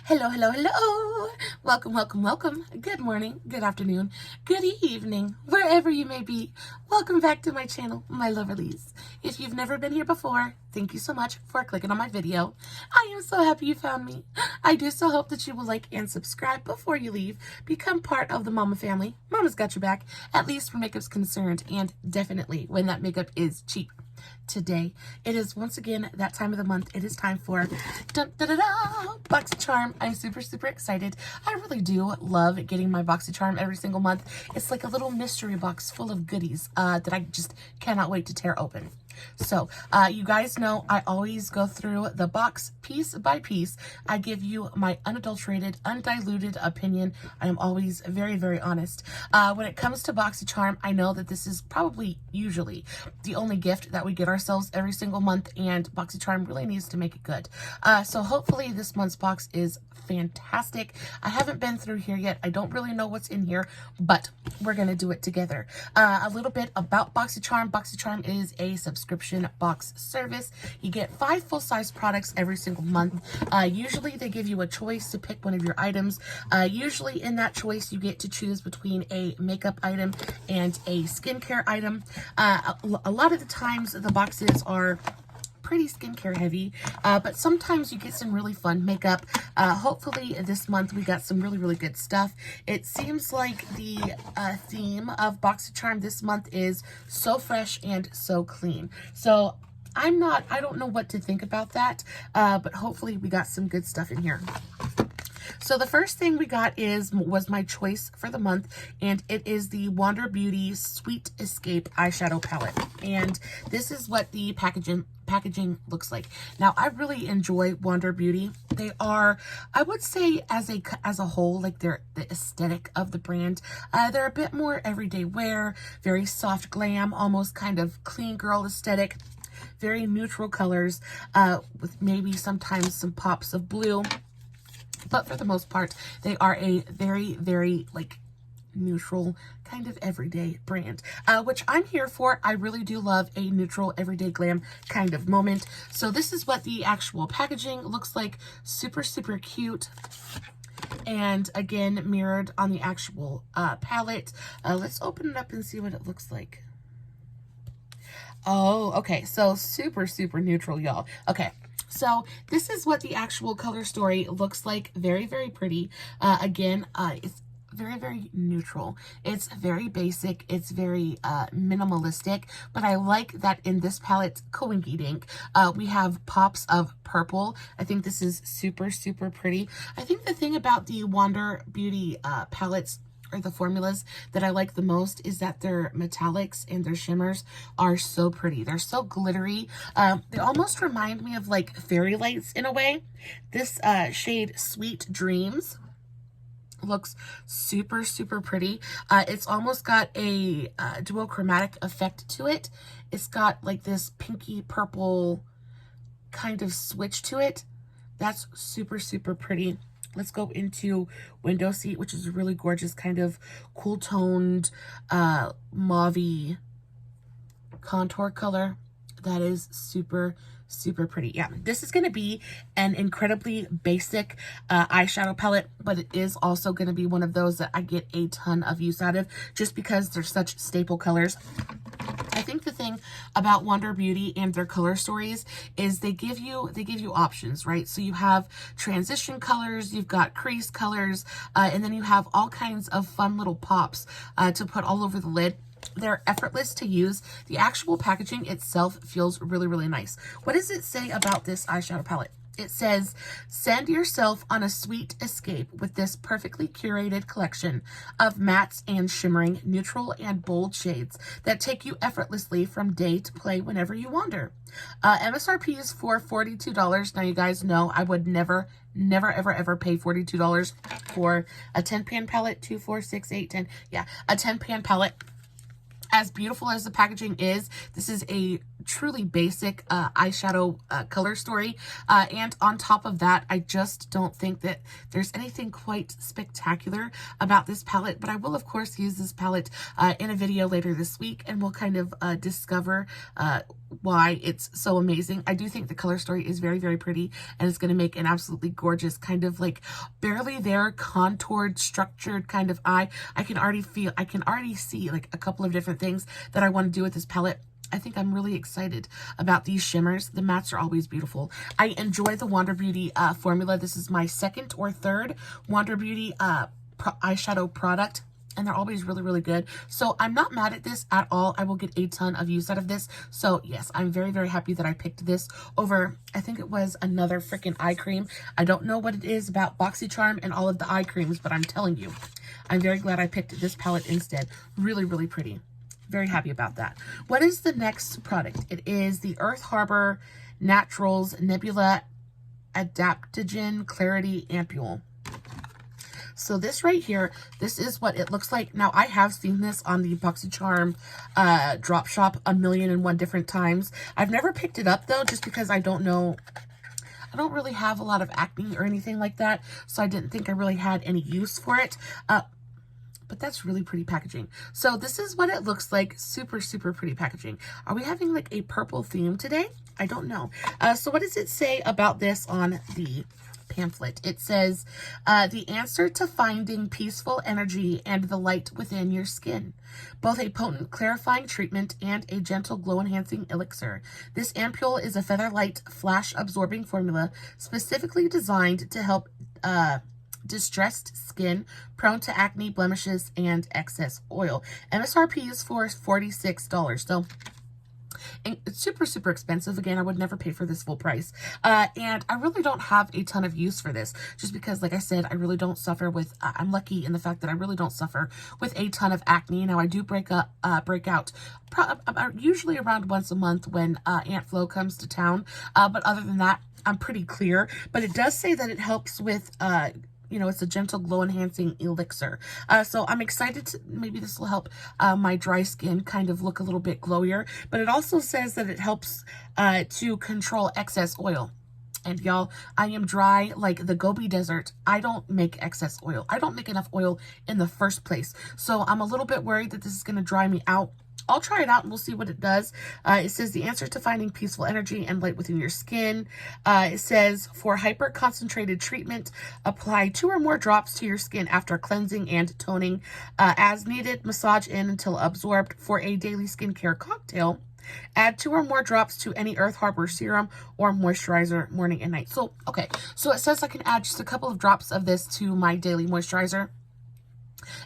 Hello, hello, hello. Welcome, welcome, welcome. Good morning, good afternoon, good evening, wherever you may be. Welcome back to my channel, my lovelies. If you've never been here before, thank you so much for clicking on my video. I am so happy you found me. I do so hope that you will like and subscribe before you leave. Become part of the mama family. Mama's got your back, at least when makeup's concerned, and definitely when that makeup is cheap. Today, it is once again that time of the month. It is time for BoxyCharm. I'm super excited. I really do love getting my BoxyCharm every single month. It's like a little mystery box full of goodies that I just cannot wait to tear open. So, you guys know I always go through the box piece by piece. I give you my unadulterated, undiluted opinion. I am always very honest. When it comes to BoxyCharm, I know that this is probably usually the only gift that we get ourselves every single month, and BoxyCharm really needs to make it good. So hopefully this month's box is fantastic. I haven't been through here yet. I don't really know what's in here, but we're gonna do it together. A little bit about BoxyCharm. BoxyCharm is a subscription box service. You get 5 full-size products every single month. Usually they give you a choice to pick one of your items. Usually in that choice you get to choose between a makeup item and a skincare item. A lot of the times the boxes are pretty skincare heavy, but sometimes you get some really fun makeup. Hopefully this month we got some really good stuff. It seems like the theme of BoxyCharm this month is so fresh and so clean. So I don't know what to think about that, but hopefully we got some good stuff in here. So the first thing we got was my choice for the month, and it is the Wander Beauty Sweet Escape eyeshadow palette. And this is what the packaging looks like. Now, I really enjoy Wander Beauty. They are, I would say, as a whole, like the aesthetic of the brand. They're a bit more everyday wear, very soft glam, almost kind of clean girl aesthetic. Very neutral colors, with maybe sometimes some pops of blue. But for the most part, they are a very like neutral kind of everyday brand, which I'm here for. I really do love a neutral everyday glam kind of moment. So this is what the actual packaging looks like. Super cute. And again, mirrored on the actual palette. Let's open it up and see what it looks like. Oh, okay. So super neutral, y'all. Okay. So this is what the actual color story looks like. Very pretty. Again, it's very neutral. It's very basic. It's very minimalistic, but I like that in this palette, Coinky Dink, we have pops of purple. I think this is super pretty. I think the thing about the Wander Beauty palettes, or the formulas, that I like the most is that their metallics and their shimmers are so pretty. They're so glittery. They almost remind me of like fairy lights in a way. This shade Sweet Dreams looks super pretty. It's almost got a duochromatic effect to it. It's got like this pinky purple kind of switch to it. That's super pretty. Let's go into Window Seat, which is a really gorgeous kind of cool toned mauve-y contour color. That is super pretty. Yeah, this is going to be an incredibly basic eyeshadow palette, but it is also going to be one of those that I get a ton of use out of just because they're such staple colors. I think the thing about Wander Beauty and their color stories is they give you options, right? So you have transition colors, you've got crease colors, and then you have all kinds of fun little pops to put all over the lid. They're effortless to use. The actual packaging itself feels really nice. What does it say about this eyeshadow palette? It says, send yourself on a sweet escape with this perfectly curated collection of mattes and shimmering, neutral and bold shades that take you effortlessly from day to play whenever you wander. MSRP is for $42. Now, you guys know I would never ever pay $42 for a 10-pan palette. 2, 4, 6, 8, 10. Yeah, a 10-pan palette. As beautiful as the packaging is, this is a truly basic eyeshadow color story. And on top of that, I just don't think that there's anything quite spectacular about this palette. But I will, of course, use this palette in a video later this week, and we'll kind of discover why it's so amazing. I do think the color story is very, very pretty, and it's going to make an absolutely gorgeous kind of like barely there contoured, structured kind of eye. I can already see like a couple of different things that I want to do with this palette. I think I'm really excited about these shimmers. The mattes are always beautiful. I enjoy the Wander Beauty formula. This is my second or third Wander Beauty eyeshadow product, and they're always really, really good. So I'm not mad at this at all. I will get a ton of use out of this. So yes, I'm very, very happy that I picked this over, I think it was another freaking eye cream. I don't know what it is about BoxyCharm and all of the eye creams, but I'm telling you, I'm very glad I picked this palette instead. Really, really pretty. Very happy about that. What is the next product? It is the Earth Harbor Naturals Nebula Adaptogen Clarity Ampoule. So this right here, this is what it looks like. Now, I have seen this on the BoxyCharm drop shop 1,000,001 different times. I've never picked it up, though, just because I don't know. I don't really have a lot of acne or anything like that, so I didn't think I really had any use for it. But that's really pretty packaging. So this is what it looks like. Super, super pretty packaging. Are we having like a purple theme today? I don't know. So what does it say about this on the pamphlet? It says, the answer to finding peaceful energy and the light within your skin. Both a potent clarifying treatment and a gentle glow enhancing elixir. This ampoule is a feather light flash absorbing formula specifically designed to help distressed skin prone to acne, blemishes, and excess oil. MSRP is for $46. So and it's super, super expensive. Again, I would never pay for this full price. And I really don't have a ton of use for this, just because, like I said, I really don't suffer with, I'm lucky in the fact that I really don't suffer with a ton of acne. Now, I do break out usually around once a month when Aunt Flo comes to town. But other than that, I'm pretty clear. But it does say that it helps with, you know, it's a gentle glow enhancing elixir. So I'm excited to, maybe this will help my dry skin kind of look a little bit glowier. But it also says that it helps to control excess oil. And y'all, I am dry like the Gobi Desert. I don't make excess oil. I don't make enough oil in the first place. So I'm a little bit worried that this is going to dry me out. I'll try it out and we'll see what it does. It says the answer to finding peaceful energy and light within your skin. It says for hyper concentrated treatment, apply 2 or more drops to your skin after cleansing and toning. As needed, massage in until absorbed. For a daily skincare cocktail, add 2 or more drops to any Earth Harbor serum or moisturizer morning and night. So, okay. So it says I can add just a couple of drops of this to my daily moisturizer,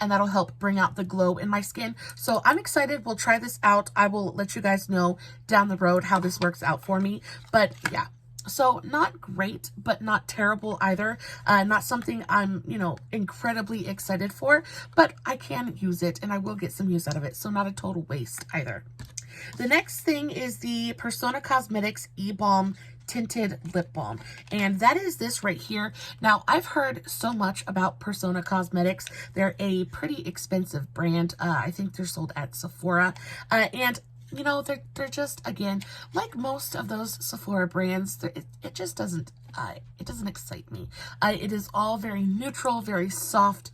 and that'll help bring out the glow in my skin. So I'm excited. We'll try this out. I will let you guys know down the road how this works out for me. But yeah, so not great, but not terrible either. Not something I'm, you know, incredibly excited for, but I can use it and I will get some use out of it. So not a total waste either. The next thing is the Persona Cosmetics E-Balm Tinted Lip Balm, and that is this right here. Now, I've heard so much about Persona Cosmetics. They're a pretty expensive brand. I think they're sold at Sephora, and you know, they're just, again, like most of those Sephora brands, it just doesn't excite me. It is all very neutral, very soft,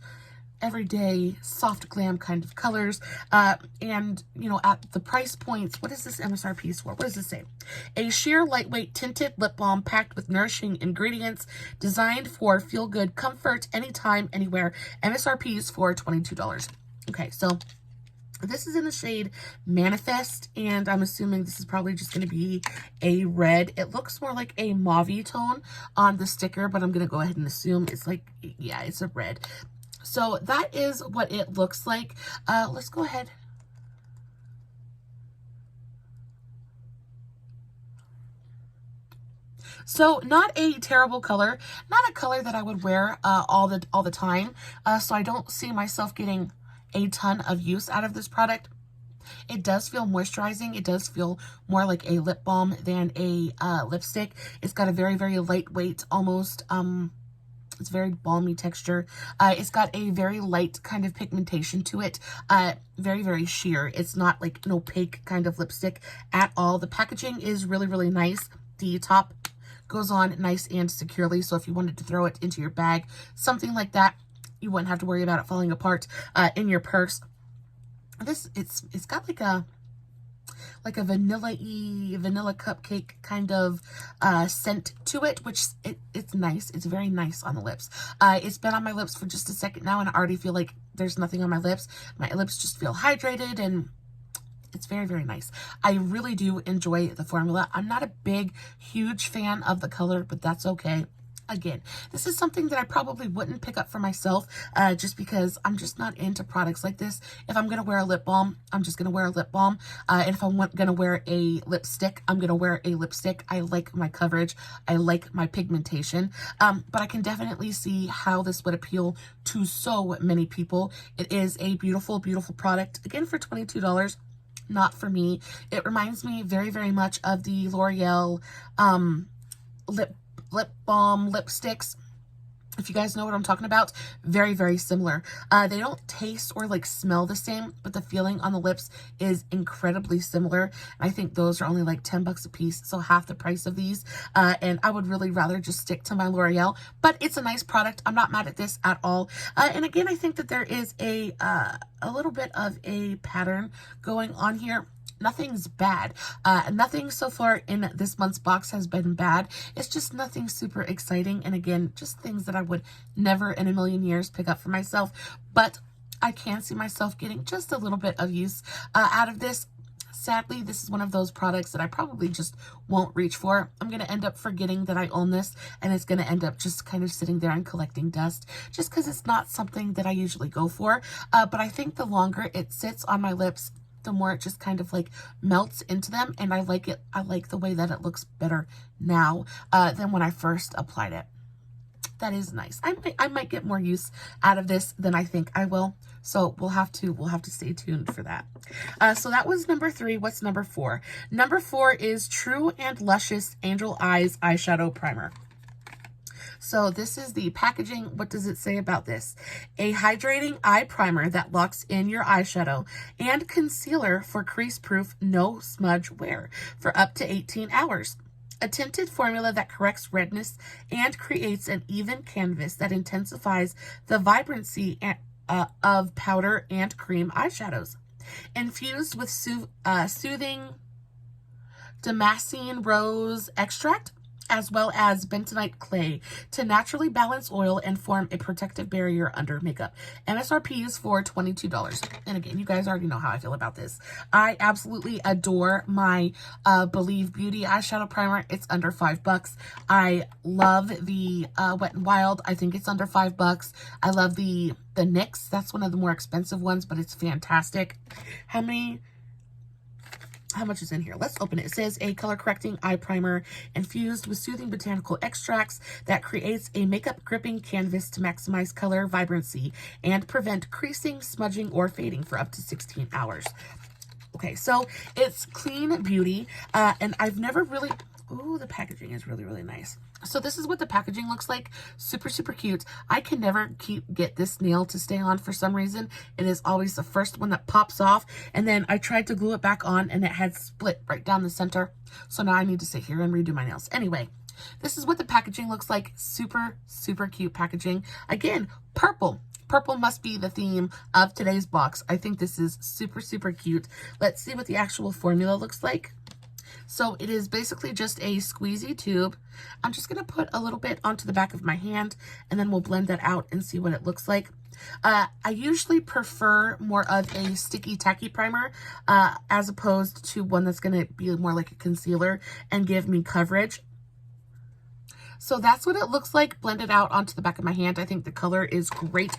everyday soft glam kind of colors, and you know, at the price points, what is this MSRP for? What does it say? A sheer lightweight tinted lip balm packed with nourishing ingredients, designed for feel good comfort anytime, anywhere. MSRP is for $22. Okay, so this is in the shade Manifest, and I'm assuming this is probably just going to be a red. It looks more like a mauve tone on the sticker, but I'm going to go ahead and assume it's like, yeah, it's a red. So that is what it looks like. Let's go ahead. So not a terrible color, not a color that I would wear all the time. So I don't see myself getting a ton of use out of this product. It does feel moisturizing. It does feel more like a lip balm than a lipstick. It's got a very, very lightweight, almost It's very balmy texture. It's got a very light kind of pigmentation to it. Very, very sheer. It's not like an opaque kind of lipstick at all. The packaging is really, really nice. The top goes on nice and securely. So if you wanted to throw it into your bag, something like that, you wouldn't have to worry about it falling apart in your purse. It's got like a vanilla cupcake kind of scent to it, which it's nice. It's very nice on the lips. It's been on my lips for just a second now, and I already feel like there's nothing on my lips. My lips just feel hydrated, and it's very, very nice. I really do enjoy the formula. I'm not a big, huge fan of the color, but that's okay. Again, this is something that I probably wouldn't pick up for myself just because I'm just not into products like this. If I'm going to wear a lip balm, I'm just going to wear a lip balm. And if I'm going to wear a lipstick, I'm going to wear a lipstick. I like my coverage. I like my pigmentation. But I can definitely see how this would appeal to so many people. It is a beautiful, beautiful product. Again, for $22. Not for me. It reminds me very, very much of the L'Oreal lip balm lipsticks. If you guys know what I'm talking about, very, very similar. They don't taste or like smell the same, but the feeling on the lips is incredibly similar. I think those are only like 10 bucks a piece, so half the price of these. And I would really rather just stick to my L'Oreal, but it's a nice product. I'm not mad at this at all. And again, I think that there is a little bit of a pattern going on here. Nothing's bad. Nothing so far in this month's box has been bad. It's just nothing super exciting. And again, just things that I would never in a million years pick up for myself. But I can see myself getting just a little bit of use out of this. Sadly, this is one of those products that I probably just won't reach for. I'm going to end up forgetting that I own this, and it's going to end up just kind of sitting there and collecting dust just because it's not something that I usually go for. But I think the longer it sits on my lips, the more it just kind of like melts into them, and I like it. I like the way that it looks better now than when I first applied it. That is nice. I might get more use out of this than I think I will. So we'll have to stay tuned for that. So that was number 3. What's number 4? Number 4 is True and Luscious Angel Eyes Eyeshadow Primer. So this is the packaging. What does it say about this? A hydrating eye primer that locks in your eyeshadow and concealer for crease-proof, no smudge wear for up to 18 hours. A tinted formula that corrects redness and creates an even canvas that intensifies the vibrancy of powder and cream eyeshadows. Infused with soothing Damascene rose extract, as well as bentonite clay to naturally balance oil and form a protective barrier under makeup. MSRP is for $22. And again, you guys already know how I feel about this. I absolutely adore my Believe Beauty eyeshadow primer. It's under $5. I love the Wet n Wild. I think it's under $5. I love the NYX. That's one of the more expensive ones, but it's fantastic. How much is in here? Let's open it. It says a color correcting eye primer infused with soothing botanical extracts that creates a makeup gripping canvas to maximize color vibrancy and prevent creasing, smudging, or fading for up to 16 hours. Okay, so it's clean beauty, and I've never really... Ooh, the packaging is really, really nice. So this is what the packaging looks like. Super, super cute. I can never get this nail to stay on for some reason. It is always the first one that pops off. And then I tried to glue it back on and it had split right down the center. So now I need to sit here and redo my nails. Anyway, this is what the packaging looks like. Super, super cute packaging. Again, purple. Purple must be the theme of today's box. I think this is super, super cute. Let's see what the actual formula looks like. So it is basically just a squeezy tube. I'm just going to put a little bit onto the back of my hand, and then we'll blend that out and see what it looks like. I usually prefer more of a sticky tacky primer as opposed to one that's going to be more like a concealer and give me coverage. So that's what it looks like blended out onto the back of my hand. I think the color is great.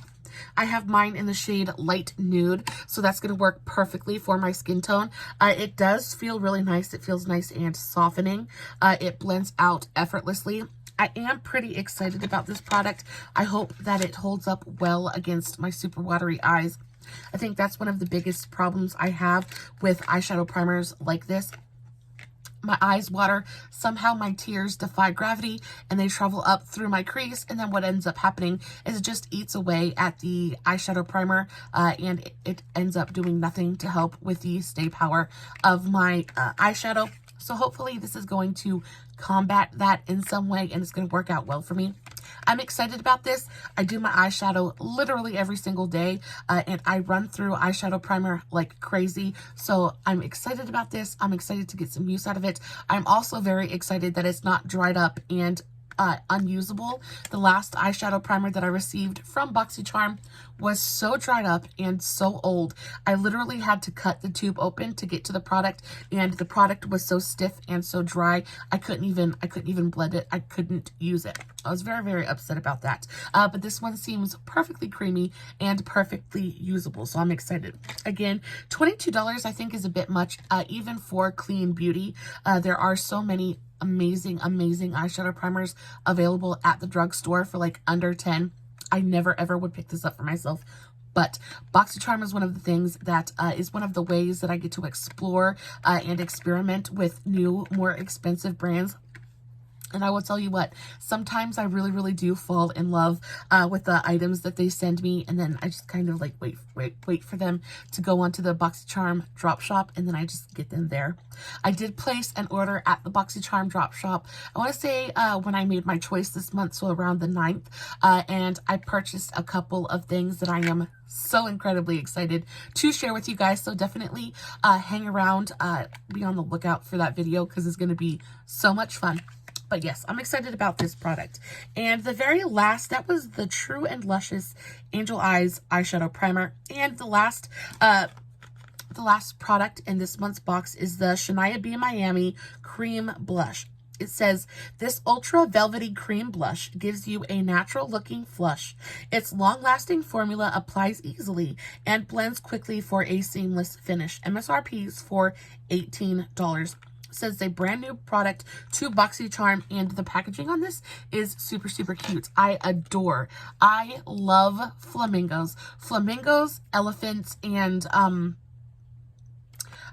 I have mine in the shade light nude, so that's going to work perfectly for my skin tone. It does feel really nice. It feels nice and softening. It blends out effortlessly. I am pretty excited about this product. I hope that it holds up well against my super watery eyes. I think that's one of the biggest problems I have with eyeshadow primers like this. my eyes water. Somehow my tears defy gravity and they travel up through my crease, and then what ends up happening is it just eats away at the eyeshadow primer, and it ends up doing nothing to help with the stay power of my eyeshadow. So hopefully this is going to combat that in some way, and it's going to work out well for me. I'm excited about this. I do my eyeshadow literally every single day, and I run through eyeshadow primer like crazy. So I'm excited about this. I'm excited to get some use out of it. I'm also very excited that it's not dried up and unusable. The last eyeshadow primer that I received from BoxyCharm was so dried up and so old. I literally had to cut the tube open to get to the product, and the product was so stiff and so dry, I couldn't even blend it. I couldn't use it. I was very, very upset about that. But this one seems perfectly creamy and perfectly usable, so I'm excited. Again, $22 I think is a bit much, even for clean beauty. There are so many amazing eyeshadow primers available at the drugstore for like under 10. I never ever would pick this up for myself, but BoxyCharm is one of the things that is one of the ways that I get to explore and experiment with new, more expensive brands. And I will tell you what, sometimes I really do fall in love with the items that they send me, and then I just kind of like wait for them to go onto the BoxyCharm drop shop, and then I just get them there. I did place an order at the BoxyCharm drop shop, I want to say when I made my choice this month, so around the 9th, and I purchased a couple of things that I am so incredibly excited to share with you guys. So definitely hang around, be on the lookout for that video, because it's going to be so much fun. But yes, I'm excited about this product. And the very last, that was the True and Luscious Angel Eyes Eyeshadow Primer. And the last product in this month's box is the Shaina B Miami Cream Blush. It says, this ultra velvety cream blush gives you a natural looking flush. Its long-lasting formula applies easily and blends quickly for a seamless finish. MSRP is for $18. Says a brand new product to BoxyCharm, and the packaging on this is super cute. I love flamingos, elephants, and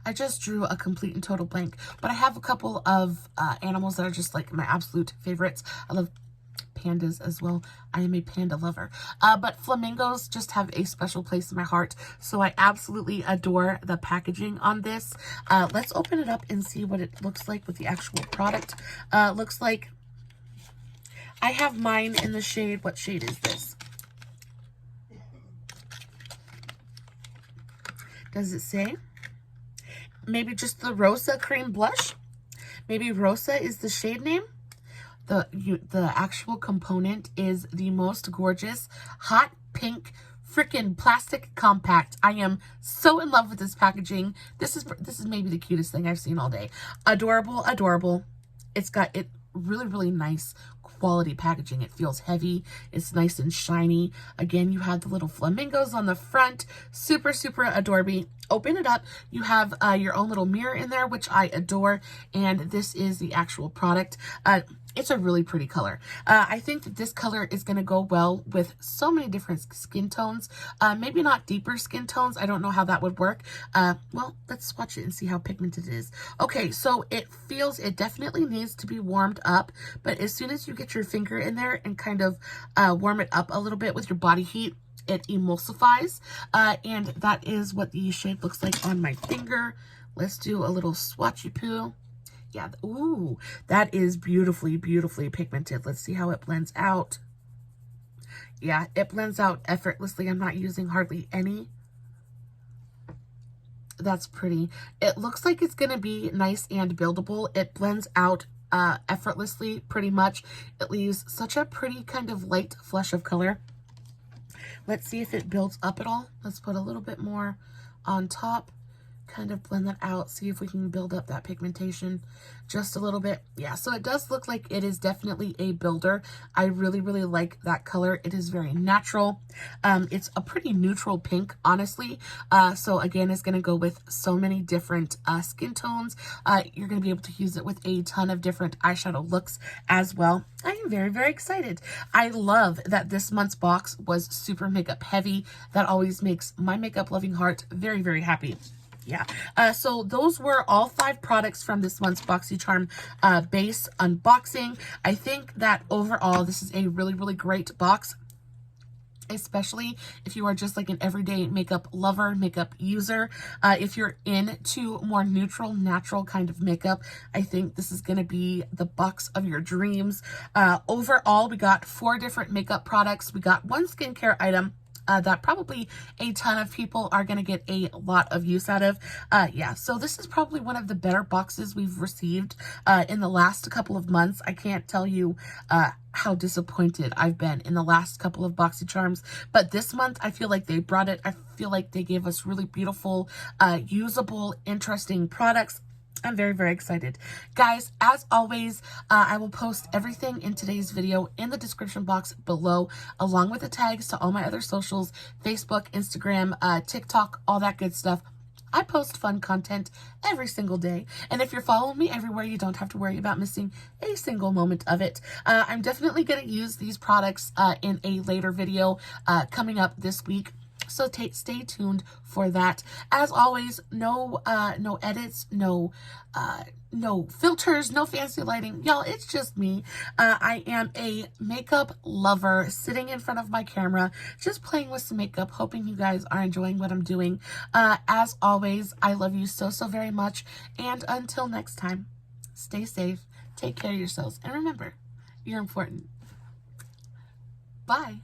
I just drew a complete and total blank, but I have a couple of animals that are just like my absolute favorites. I love pandas as well. I am a panda lover. But flamingos just have a special place in my heart, so I absolutely adore the packaging on this. Let's open it up and see what it looks like with the actual product. Looks like I have mine in the shade. What shade is this? Does it say? Maybe just the Rosa cream blush? Maybe Rosa is the shade name? The actual component is the most gorgeous hot pink freaking plastic compact. I am so in love with this packaging. This is maybe the cutest thing I've seen all day. Adorable. It's got really nice quality packaging. It feels heavy. It's nice and shiny. Again, you have the little flamingos on the front. Super adorable. Open it up. You have your own little mirror in there, which I adore. And this is the actual product. It's a really pretty color. I think that this color is going to go well with so many different skin tones. Maybe not deeper skin tones. I don't know how that would work. Well, let's swatch it and see how pigmented it is. Okay, so it definitely needs to be warmed up, but as soon as you get your finger in there and kind of warm it up a little bit with your body heat, it emulsifies, and that is what the shade looks like on my finger. Let's do a little swatchy poo. Yeah, ooh, that is beautifully pigmented. Let's see how it blends out. Yeah, it blends out effortlessly. I'm not using hardly any. That's pretty. It looks like it's going to be nice and buildable. It blends out effortlessly, pretty much. It leaves such a pretty kind of light flush of color. Let's see if it builds up at all. Let's put a little bit more on top. Kind of blend that out, see if we can build up that pigmentation just a little bit. Yeah, so it does look like it is definitely a builder. I really like that color. It is very natural. It's a pretty neutral pink, honestly. So again, it's going to go with so many different skin tones. You're going to be able to use it with a ton of different eyeshadow looks as well. I am very excited. I love that this month's box was super makeup heavy. That always makes my makeup loving heart very happy. yeah. So those were all 5 products from this month's BoxyCharm base unboxing. I think that overall this is a really, really great box, especially if you are just like an everyday makeup lover, makeup user. If you're into more neutral, natural kind of makeup, I think this is going to be the box of your dreams. Overall, we got 4 different makeup products. We got 1 skincare item that probably a ton of people are going to get a lot of use out of. Yeah, so this is probably one of the better boxes we've received in the last couple of months. I can't tell you how disappointed I've been in the last couple of BoxyCharms, but this month I feel like they brought it. I feel like they gave us really beautiful, usable, interesting products. I'm very, very excited. Guys, as always, I will post everything in today's video in the description box below, along with the tags to all my other socials, Facebook, Instagram, TikTok, all that good stuff. I post fun content every single day, and if you're following me everywhere, you don't have to worry about missing a single moment of it. I'm definitely going to use these products in a later video coming up this week. So stay tuned for that. As always, no edits, no filters, no fancy lighting. Y'all, it's just me. I am a makeup lover sitting in front of my camera, just playing with some makeup, hoping you guys are enjoying what I'm doing. As always, I love you so, so very much. And until next time, stay safe, take care of yourselves, and remember, you're important. Bye.